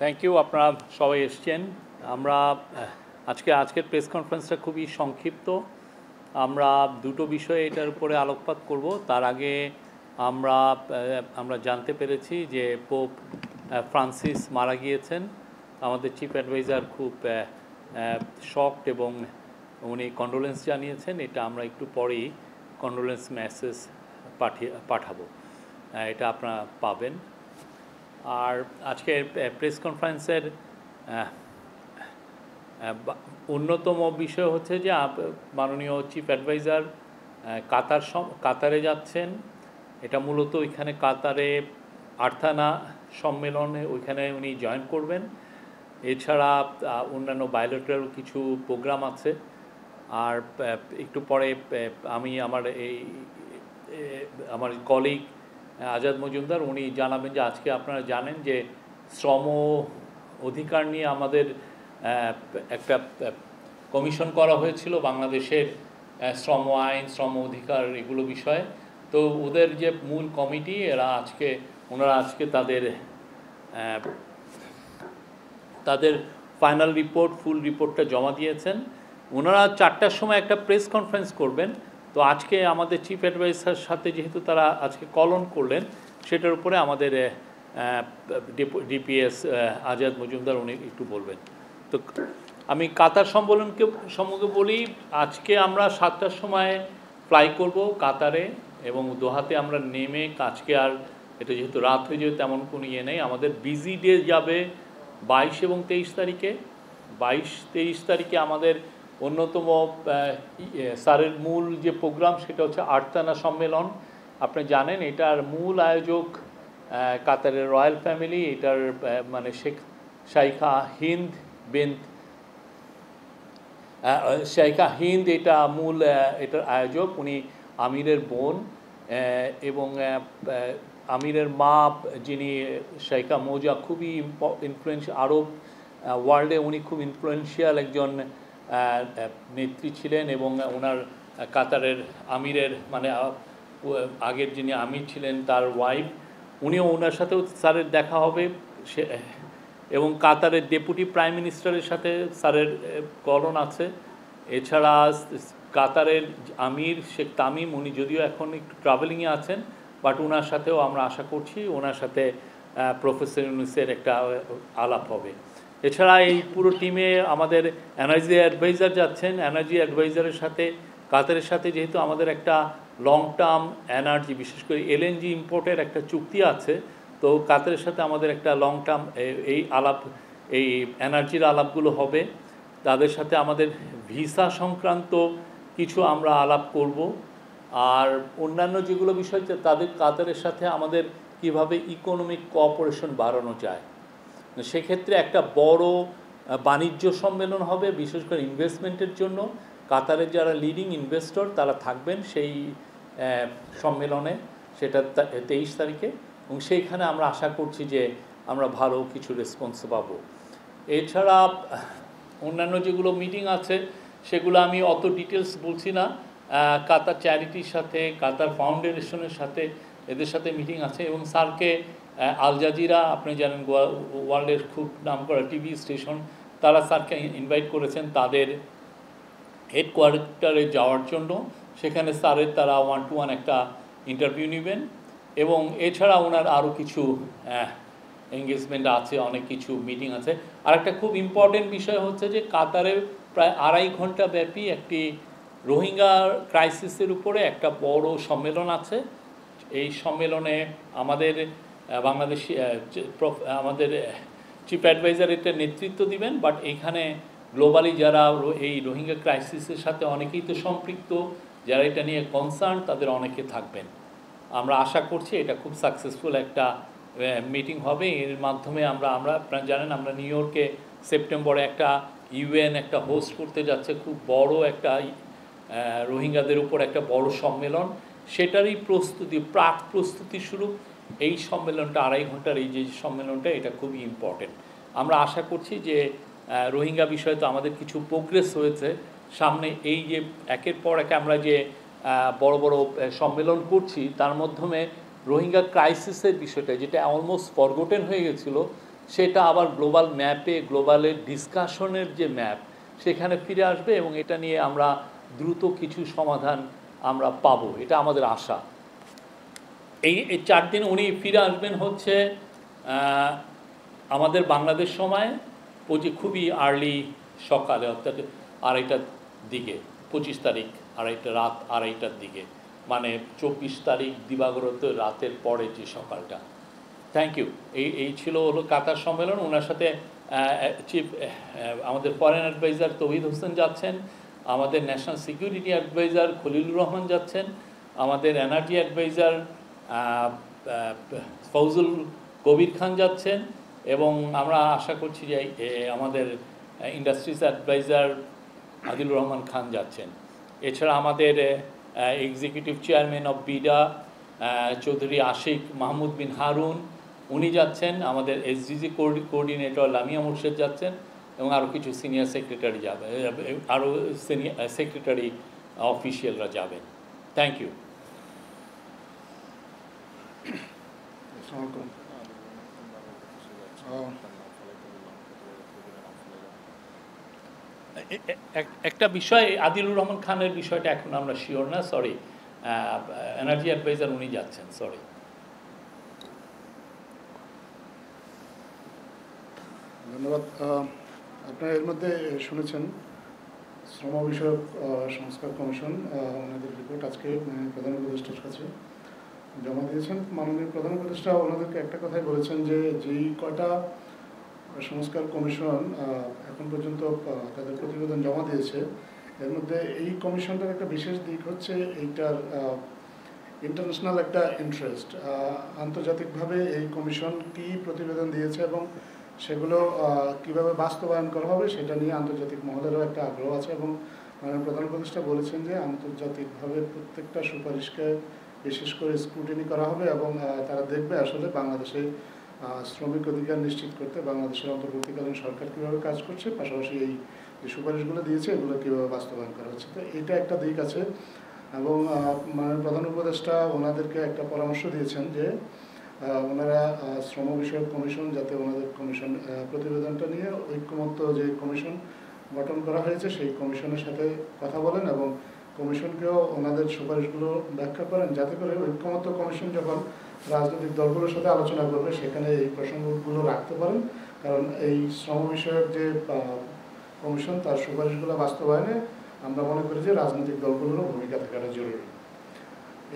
Thank you. আপনারা সবাই এসছেন। আমরা আজকের প্রেস কনফারেন্সটা খুবই সংক্ষিপ্ত। আমরা দুটো বিষয়ে এটার উপরে আলোকপাত করব। তার আগে আমরা জানতে পেরেছি যে পোপ ফ্রান্সিস মারা গিয়েছেন। আমাদের চিফ অ্যাডভাইজার খুব শকড এবং উনি কন্ডোলেন্স জানিয়েছেন। এটা আমরা একটু পরেই কন্ডোলেন্স মেসেজ পাঠাবো, এটা আপনারা পাবেন। আর আজকের প্রেস কনফারেন্সের অন্যতম বিষয় হচ্ছে যে মাননীয় চিফ অ্যাডভাইজার কাতারে যাচ্ছেন। এটা মূলত ওইখানে কাতারে আর্থানা সম্মেলনে ওইখানে উনি জয়েন করবেন। এছাড়া অন্যান্য বায়োলেটারাল কিছু প্রোগ্রাম আছে। আর একটু পরে আমি আমার কলিগ আজাদ মজুমদার উনি জানাবেন যে আজকে আপনারা জানেন যে শ্রম অধিকার নিয়ে আমাদের একটা কমিশন করা হয়েছিল বাংলাদেশের শ্রম আইন, শ্রম অধিকার এগুলো বিষয়ে। তো ওদের যে মূল কমিটি ওনারা আজকে তাদের ফাইনাল রিপোর্ট, ফুল রিপোর্টটা জমা দিয়েছেন। ওনারা 4টার সময় একটা প্রেস কনফারেন্স করবেন। তো আজকে আমাদের চিফ অ্যাডভাইজার সাথে যেহেতু তারা আজকে কল অন করলেন, সেটার উপরে আমাদের ডিপিএস আজাদ মজুমদার উনি একটু বলবেন। তো আমি কাতার সম্পর্কে বলি। আজকে আমরা 7টার সময় ফ্লাই করব কাতারে এবং দোহাতে আমরা নেমে আজকে আর এটা যেহেতু রাত হয়ে যাবে তেমন কোনো ইয়ে নেই। আমাদের বিজি ডে যাবে 22 এবং 23 তারিখে। 22-23 তারিখে আমাদের অন্যতম স্যারের মূল যে প্রোগ্রাম সেটা হচ্ছে আর্থানা সম্মেলন। আপনি জানেন এটার মূল আয়োজক কাতারের রয়্যাল ফ্যামিলি। এটার মানে শাইখা হিন্দ এটা মূল এটার আয়োজক। উনি আমিরের বোন এবং আমিরের মা যিনি শাইখা মৌজা খুবই ইনফ্লুয়েন্সিয়াল, আরব ওয়ার্ল্ডে উনি খুব ইনফ্লুয়েন্সিয়াল একজন নেত্রী ছিলেন। এবং ওনার কাতারের আমিরের মানে আগের যিনি আমির ছিলেন তার ওয়াইফ, উনিও ওনার সাথেও স্যারের দেখা হবে। এবং কাতারের ডেপুটি প্রাইম মিনিস্টারের সাথে স্যারের কলন আছে। এছাড়া কাতারের আমির শেখ তামিম, উনি যদিও এখন একটু ট্রাভেলিংয়ে আছেন, বাট ওনার সাথেও আমরা আশা করছি ওনার সাথে প্রফেসর ইউনুসের একটা আলাপ হবে। এছাড়া এই পুরো টিমে আমাদের এনার্জি অ্যাডভাইজার যাচ্ছেন। এনার্জি অ্যাডভাইজারের সাথে কাতারের সাথে যেহেতু আমাদের একটা লং টার্ম এনার্জি, বিশেষ করে এলএনজি ইম্পোর্টের একটা চুক্তি আছে, তো কাতারের সাথে আমাদের একটা লং টার্ম এই এনার্জির আলাপগুলো হবে। তাদের সাথে আমাদের ভিসা সংক্রান্ত কিছু আমরা আলাপ করব। আর অন্যান্য যেগুলো বিষয় কাতারের সাথে আমাদের কিভাবে ইকোনমিক কোঅপারেশন বাড়ানো যায়, সেক্ষেত্রে একটা বড় বাণিজ্য সম্মেলন হবে বিশেষ করে ইনভেস্টমেন্টের জন্য। কাতারের যারা লিডিং ইনভেস্টর তারা থাকবেন সেই সম্মেলনে, সেটা 23 তারিখে। এবং সেইখানে আমরা আশা করছি যে আমরা ভালো কিছু রেসপন্স পাবো। এছাড়া অন্যান্য যেগুলো মিটিং আছে সেগুলো আমি অত ডিটেলস বলছি না। কাতার চ্যারিটির সাথে, কাতার ফাউন্ডেশনের সাথে, এদের সাথে মিটিং আছে। এবং স্যারকে আল জাজিরা, আপনি জানেন ওয়ার্ল্ডের খুব নামকরা টিভি স্টেশন, তারা স্যারকে ইনভাইট করেছেন তাদের হেডকোয়ার্টারে যাওয়ার জন্য। সেখানে স্যারের তারা 1-to-1 একটা ইন্টারভিউ নেবেন। এবং এছাড়া ওনার আরও কিছু এঙ্গেজমেন্ট আছে, অনেক কিছু মিটিং আছে। আর একটা খুব ইম্পর্টেন্ট বিষয় হচ্ছে যে কাতারে প্রায় 2.5 ঘন্টা ব্যাপী একটি রোহিঙ্গা ক্রাইসিসের উপরে একটা বড় সম্মেলন আছে। এই সম্মেলনে আমাদের বাংলাদেশি আমাদের চিফ অ্যাডভাইজার এটা নেতৃত্ব দিবেন। বাট এখানে গ্লোবালি যারা এই রোহিঙ্গা ক্রাইসিসের সাথে অনেকেই তো সম্পৃক্ত, যারা এটা নিয়ে কনসার্ন, তাদের অনেকে থাকবেন। আমরা আশা করছি এটা খুব সাকসেসফুল একটা মিটিং হবে। এর মাধ্যমে আপনারা জানেন আমরা নিউ ইয়র্কে সেপ্টেম্বরে একটা ইউএন একটা হোস্ট করতে যাচ্ছে, খুব বড় একটা রোহিঙ্গাদের উপর একটা বড় সম্মেলন। সেটারই প্রাক প্রস্তুতি শুরু এই সম্মেলনটা। 2.5 ঘন্টার এই যে সম্মেলনটা, এটা খুবই ইম্পর্টেন্ট। আমরা আশা করছি যে রোহিঙ্গা বিষয়ে তো আমাদের কিছু প্রোগ্রেস হয়েছে। সামনে এই যে একের পর এক আমরা যে বড় বড় সম্মেলন করছি, তার মাধ্যমে রোহিঙ্গা ক্রাইসিসের বিষয়টা যেটা অলমোস্ট ফরগটেন হয়ে গেছিলো, সেটা আবার গ্লোবাল ম্যাপে, গ্লোবালের ডিসকাশনের যে ম্যাপ, সেখানে ফিরে আসবে এবং এটা নিয়ে আমরা দ্রুত কিছু সমাধান আমরা পাবো, এটা আমাদের আশা। এই 4 দিন উনি ফিরে আসবেন হচ্ছে আমাদের বাংলাদেশ সময় খুবই আর্লি সকালে, অর্থাৎ 2:30টার দিকে, 25 তারিখ রাত 2:30টার দিকে, মানে 24 তারিখ দিবাগত রাতের পরে যে সকালটা। Thank you. এই ছিল হলো কাতার সম্মেলন। ওনার সাথে চিফ আমাদের ফরেন অ্যাডভাইজার তৌহিদ হোসেন যাচ্ছেন, আমাদের national security adviser Khalilur Rahman যাচ্ছেন, আমাদের এনার্জি অ্যাডভাইজার ফৌজুল কবির খান যাচ্ছেন, এবং আমরা আশা করছি যে আমাদের ইন্ডাস্ট্রিজ অ্যাডভাইজার আদিলুর রহমান খান যাচ্ছেন। এছাড়া আমাদের executive chairman of BIDA Chowdhury Ashik Mahmud Bin Harun, উনি যাচ্ছেন, আমাদের এসডিজি কোঅর্ডিনেটর লামিয়া মুর্শেদ যাচ্ছেন, এবং আরও কিছু সিনিয়র সেক্রেটারি যাবে, আরও সিনিয়র সেক্রেটারি অফিসিয়ালরা যাবেন। Thank you. একটা বিষয়, আদিলুর রহমান খানের বিষয়টা এখন আমরা শিওর না, সরি। এনার্জি অ্যাডভাইজার উনি যাচ্ছেন, সরি। ধন্যবাদ। আপনারা এর মধ্যে শুনেছেন শ্রম বিষয়ক সংস্কার কমিশন ওনাদের রিপোর্ট আজকে প্রধান উপদেষ্টার কাছে জমা দিয়েছেন। মাননীয় প্রধান উপদেষ্টা ওনাদেরকে একটা কথাই বলেছেন যে যেই কয়টা সংস্কার কমিশন এখন পর্যন্ত তাদের প্রতিবেদন জমা দিয়েছে, এর মধ্যে এই কমিশনটার একটা বিশেষ দিক হচ্ছে এইটার ইন্টারন্যাশনাল একটা ইন্টারেস্ট। আন্তর্জাতিকভাবে এই কমিশন কী প্রতিবেদন দিয়েছে এবং সেগুলো কীভাবে বাস্তবায়ন করা হবে সেটা নিয়ে আন্তর্জাতিক মহলেরও একটা আগ্রহ আছে, এবং প্রধান উপদেষ্টা বলেছেন যে আন্তর্জাতিকভাবে প্রত্যেকটা সুপারিশকে বিশেষ করে স্ক্রুটিনি করা হবে এবং তারা দেখবে আসলে বাংলাদেশে শ্রমিক অধিকার নিশ্চিত করতে বাংলাদেশের অন্তর্বর্তীকালীন সরকার কীভাবে কাজ করছে, পাশাপাশি এই যে সুপারিশগুলো দিয়েছে এগুলো কীভাবে বাস্তবায়ন করা হচ্ছে। তো এটা একটা দিক আছে। এবং প্রধান উপদেষ্টা ওনাদেরকে একটা পরামর্শ দিয়েছেন যে ওনারা শ্রম বিষয়ক কমিশন যাতে ওনাদের কমিশন প্রতিবেদনটা নিয়ে ঐক্যমত্য যে কমিশন গঠন করা হয়েছে সেই কমিশনের সাথে কথা বলেন এবং কমিশনকেও ওনাদের সুপারিশগুলো ব্যাখ্যা করেন, যাতে করে ঐক্যমত্য কমিশন যখন রাজনৈতিক দলগুলোর সাথে আলোচনা করবে সেখানে এই প্রসঙ্গগুলো রাখতে পারেন। কারণ এই শ্রম বিষয়ক যে কমিশন তার সুপারিশগুলো বাস্তবায়নে আমরা মনে করি যে রাজনৈতিক দলগুলোরও ভূমিকা থাকাটা জরুরি।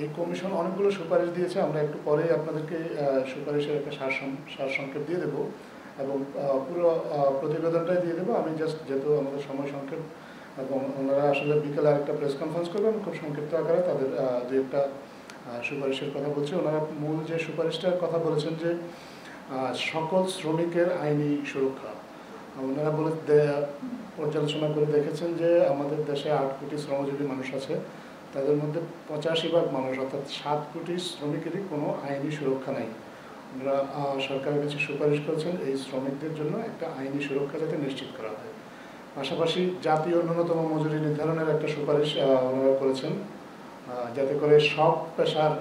এই কমিশন অনেকগুলো সুপারিশ দিয়েছে, আমরা একটু পরে আপনাদেরকে সুপারিশের একটা সারসংক্ষেপ দিয়ে দেবো এবং পুরো প্রতিবেদনটাই দিয়ে দেবো। আমি জাস্ট যেহেতু আমাদের সময় সংক্ষেপ এবং ওনারা আসলে বিকেলে আরেকটা প্রেস কনফারেন্স করবেন, খুব সংক্ষিপ্ত আকারে তাদের যে একটা সুপারিশের কথা বলছে। ওনারা মূল যে সুপারিশটার কথা বলেছেন যে সকল শ্রমিকের আইনি সুরক্ষা। ওনারা পর্যালোচনা করে দেখেছেন যে আমাদের দেশে 8 কোটি শ্রমজীবী মানুষ আছে, তাদের মধ্যে 85% মানুষ অর্থাৎ 7 কোটি শ্রমিকেরই কোনো আইনি সুরক্ষা নেই। ওনারা সরকারের কাছে সুপারিশ করেছেন এই শ্রমিকদের জন্য একটা আইনি সুরক্ষা যাতে নিশ্চিত করা হয়। পাশাপাশি জাতীয় ন্যূনতম মজুরি নির্ধারণের একটা সুপারিশ ওনারা করেছেন, যাতে করে সব পেশার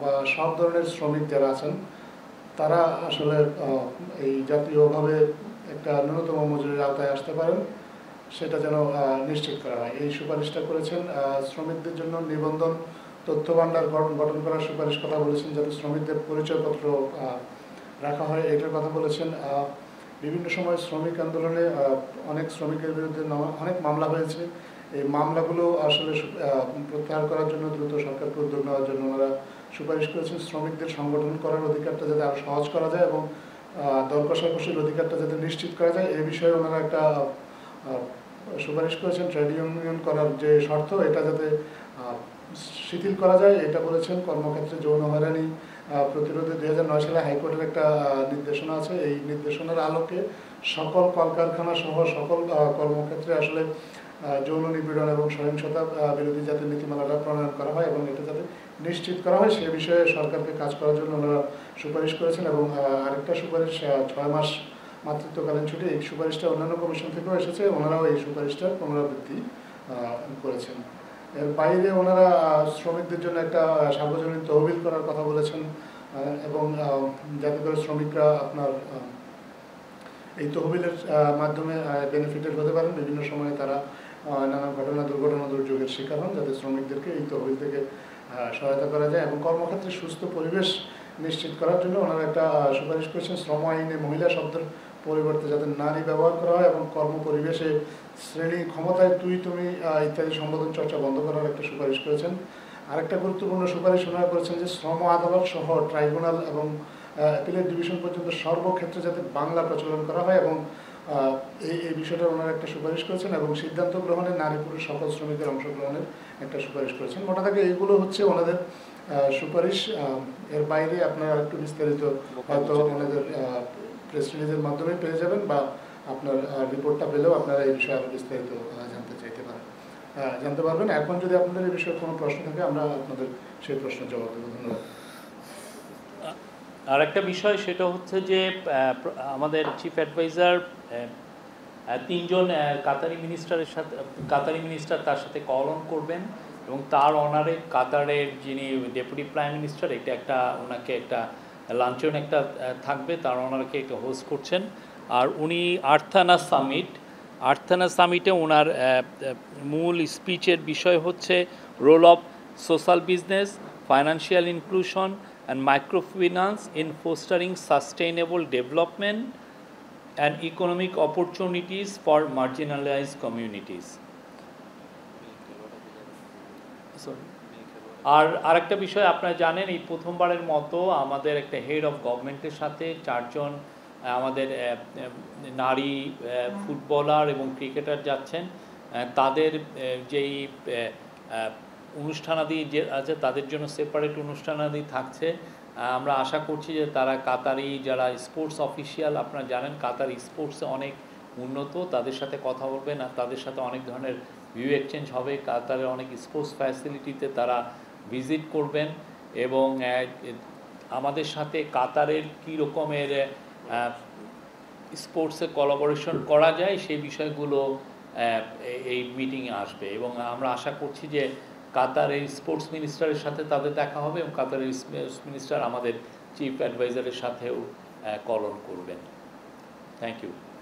বা সব ধরনের শ্রমিক যারা আছেন তারা আসলে এই জাতীয়ভাবে একটা ন্যূনতম মজুরির আওতায় আসতে পারেন, সেটা যেন নিশ্চিত করা হয়। এই সুপারিশটা করেছেন। শ্রমিকদের জন্য নিবন্ধন তথ্য ভাণ্ডার গঠন করার সুপারিশ কথা বলেছেন, যাতে শ্রমিকদের পরিচয়পত্র রাখা হয় এটার কথা বলেছেন। বিভিন্ন সময় শ্রমিক আন্দোলনে অনেক শ্রমিকের বিরুদ্ধে অনেক মামলা হয়েছে, এই মামলাগুলো আসলে প্রত্যাহার করার জন্য দ্রুত সরকারকে উদ্যোগ নেওয়ার জন্য ওনারা সুপারিশ করেছেন। শ্রমিকদের সংগঠন করার অধিকারটা যাতে আরও সহজ করা যায় এবং দর কষাকষির অধিকারটা যাতে নিশ্চিত করা যায় এই বিষয়ে ওনারা একটা সুপারিশ করেছেন। ট্রেড ইউনিয়ন করার যে শর্ত এটা যাতে শিথিল করা যায় এটা বলেছেন। কর্মক্ষেত্রে যৌন হয়রানি প্রতিরোধে 2009 সালে হাইকোর্টের একটা নির্দেশনা আছে, এই নির্দেশনার আলোকে সকল কলকারখানা সহ সকল কর্মক্ষেত্রে আসলে যৌন নিপীড়ন এবং সহিংসতা বিরোধী যাতে নীতিমালাটা প্রণয়ন করা হয় এবং এটা যাতে নিশ্চিত করা হয় সে বিষয়ে সরকারকে কাজ করার জন্য ওনারা সুপারিশ করেছেন। এবং আরেকটা সুপারিশ 6 মাস মাতৃত্বকালীন ছুটি, এই সুপারিশটা অন্যান্য কমিশন থেকেও এসেছে, ওনারাও এই সুপারিশটার পুনরাবৃত্তি করেছেন। এর বাইরে ওনারা শ্রমিকদের জন্য একটা সার্বজনীন তহবিল করার কথা বলেছেন এবং যাতে করে শ্রমিকরা আপনার এই তহবিলের মাধ্যমে বেনিফিটেড হতে পারেন। বিভিন্ন সময়ে তারা নানা ঘটনা দুর্ঘটনা দুর্যোগের শিকার হন, যাতে শ্রমিকদেরকে এই তহবিল থেকে সহায়তা করা যায় এবং কর্মক্ষেত্রে সুস্থ পরিবেশ নিশ্চিত করার জন্য ওনারা একটা সুপারিশ করেছেন, শ্রম আইনে মহিলা শব্দের পরিবর্তে যাতে নারী ব্যবহার করা হয় এবং কর্ম পরিবেশে শ্রেণী ক্ষমতায় তুই তুমি ইত্যাদি সম্বোধন চর্চা বন্ধ করার একটা সুপারিশ করেছেন। আরেকটা গুরুত্বপূর্ণ সুপারিশ ওনারা করেছেন যে শ্রম আদালত সহ ট্রাইব্যুনাল এবং অ্যাপিলেট ডিভিশন পর্যন্ত সর্বক্ষেত্রে যাতে বাংলা প্রচলন করা হয় এবং এই বিষয়টা ওনারা একটা সুপারিশ করেছেন এবং সিদ্ধান্ত গ্রহণে নারী পুরুষ সকল শ্রমিকের অংশগ্রহণের একটা সুপারিশ করেছেন। মোটা দাগে এইগুলো হচ্ছে ওনাদের সুপারিশ। এর বাইরে আপনারা একটু বিস্তারিত হয়তো ওনাদের প্রেস রিলিজের মাধ্যমে পেয়ে যাবেন বা আপনার রিপোর্টটা পেলেও আপনারা এই বিষয়ে আরও বিস্তারিত জানতে পারবেন। এখন যদি আপনাদের এই বিষয়ে কোনো প্রশ্ন থাকে আমরা আপনাদের সেই প্রশ্নের জবাব দেবো। ধন্যবাদ। আর একটা বিষয় সেটা হচ্ছে যে আমাদের চিফ অ্যাডভাইজার 3 জন কাতারি মিনিস্টার তার সাথে কল অন করবেন এবং তার অনারে কাতারের যিনি ডেপুটি প্রাইম মিনিস্টার ওনাকে একটা লাঞ্চন থাকবে, তার ওনারকে একটা হোস্ট করছেন। আর উনি আর্থানা সামিটে ওনার মূল স্পিচের বিষয় হচ্ছে role of social business, financial inclusion and microfinance in fostering sustainable development and economic opportunities for marginalized communities. আর আরেকটা বিষয় আপনারা জানেন, এই প্রথমবারের মতো আমাদের একটা হেড অফ গভর্নমেন্টের সাথে 4 জন আমাদের নারী ফুটবলার এবং ক্রিকেটার যাচ্ছেন। তাদের যেই অনুষ্ঠানাদি যে আছে তাদের জন্য সেপারেট অনুষ্ঠানাদি থাকছে। আমরা আশা করছি যে তারা কাতারি যারা স্পোর্টস অফিসিয়াল, আপনারা জানেন কাতার স্পোর্টসে অনেক উন্নত, তাদের সাথে কথা বলবেন আর তাদের সাথে অনেক ধরনের ভিউ এক্সচেঞ্জ হবে। কাতারের অনেক স্পোর্টস ফ্যাসিলিটিতে তারা ভিজিট করবেন এবং আমাদের সাথে কাতারের কী রকমের স্পোর্টসে কোলাবোরেশন করা যায় সেই বিষয়গুলো এই মিটিংয়ে আসবে এবং আমরা আশা করছি যে কাতারের স্পোর্টস মিনিস্টারের সাথে তাদের দেখা হবে এবং কাতারের স্পোর্টস মিনিস্টার আমাদের চিফ অ্যাডভাইজারের সাথেও কল অন করবেন। Thank you.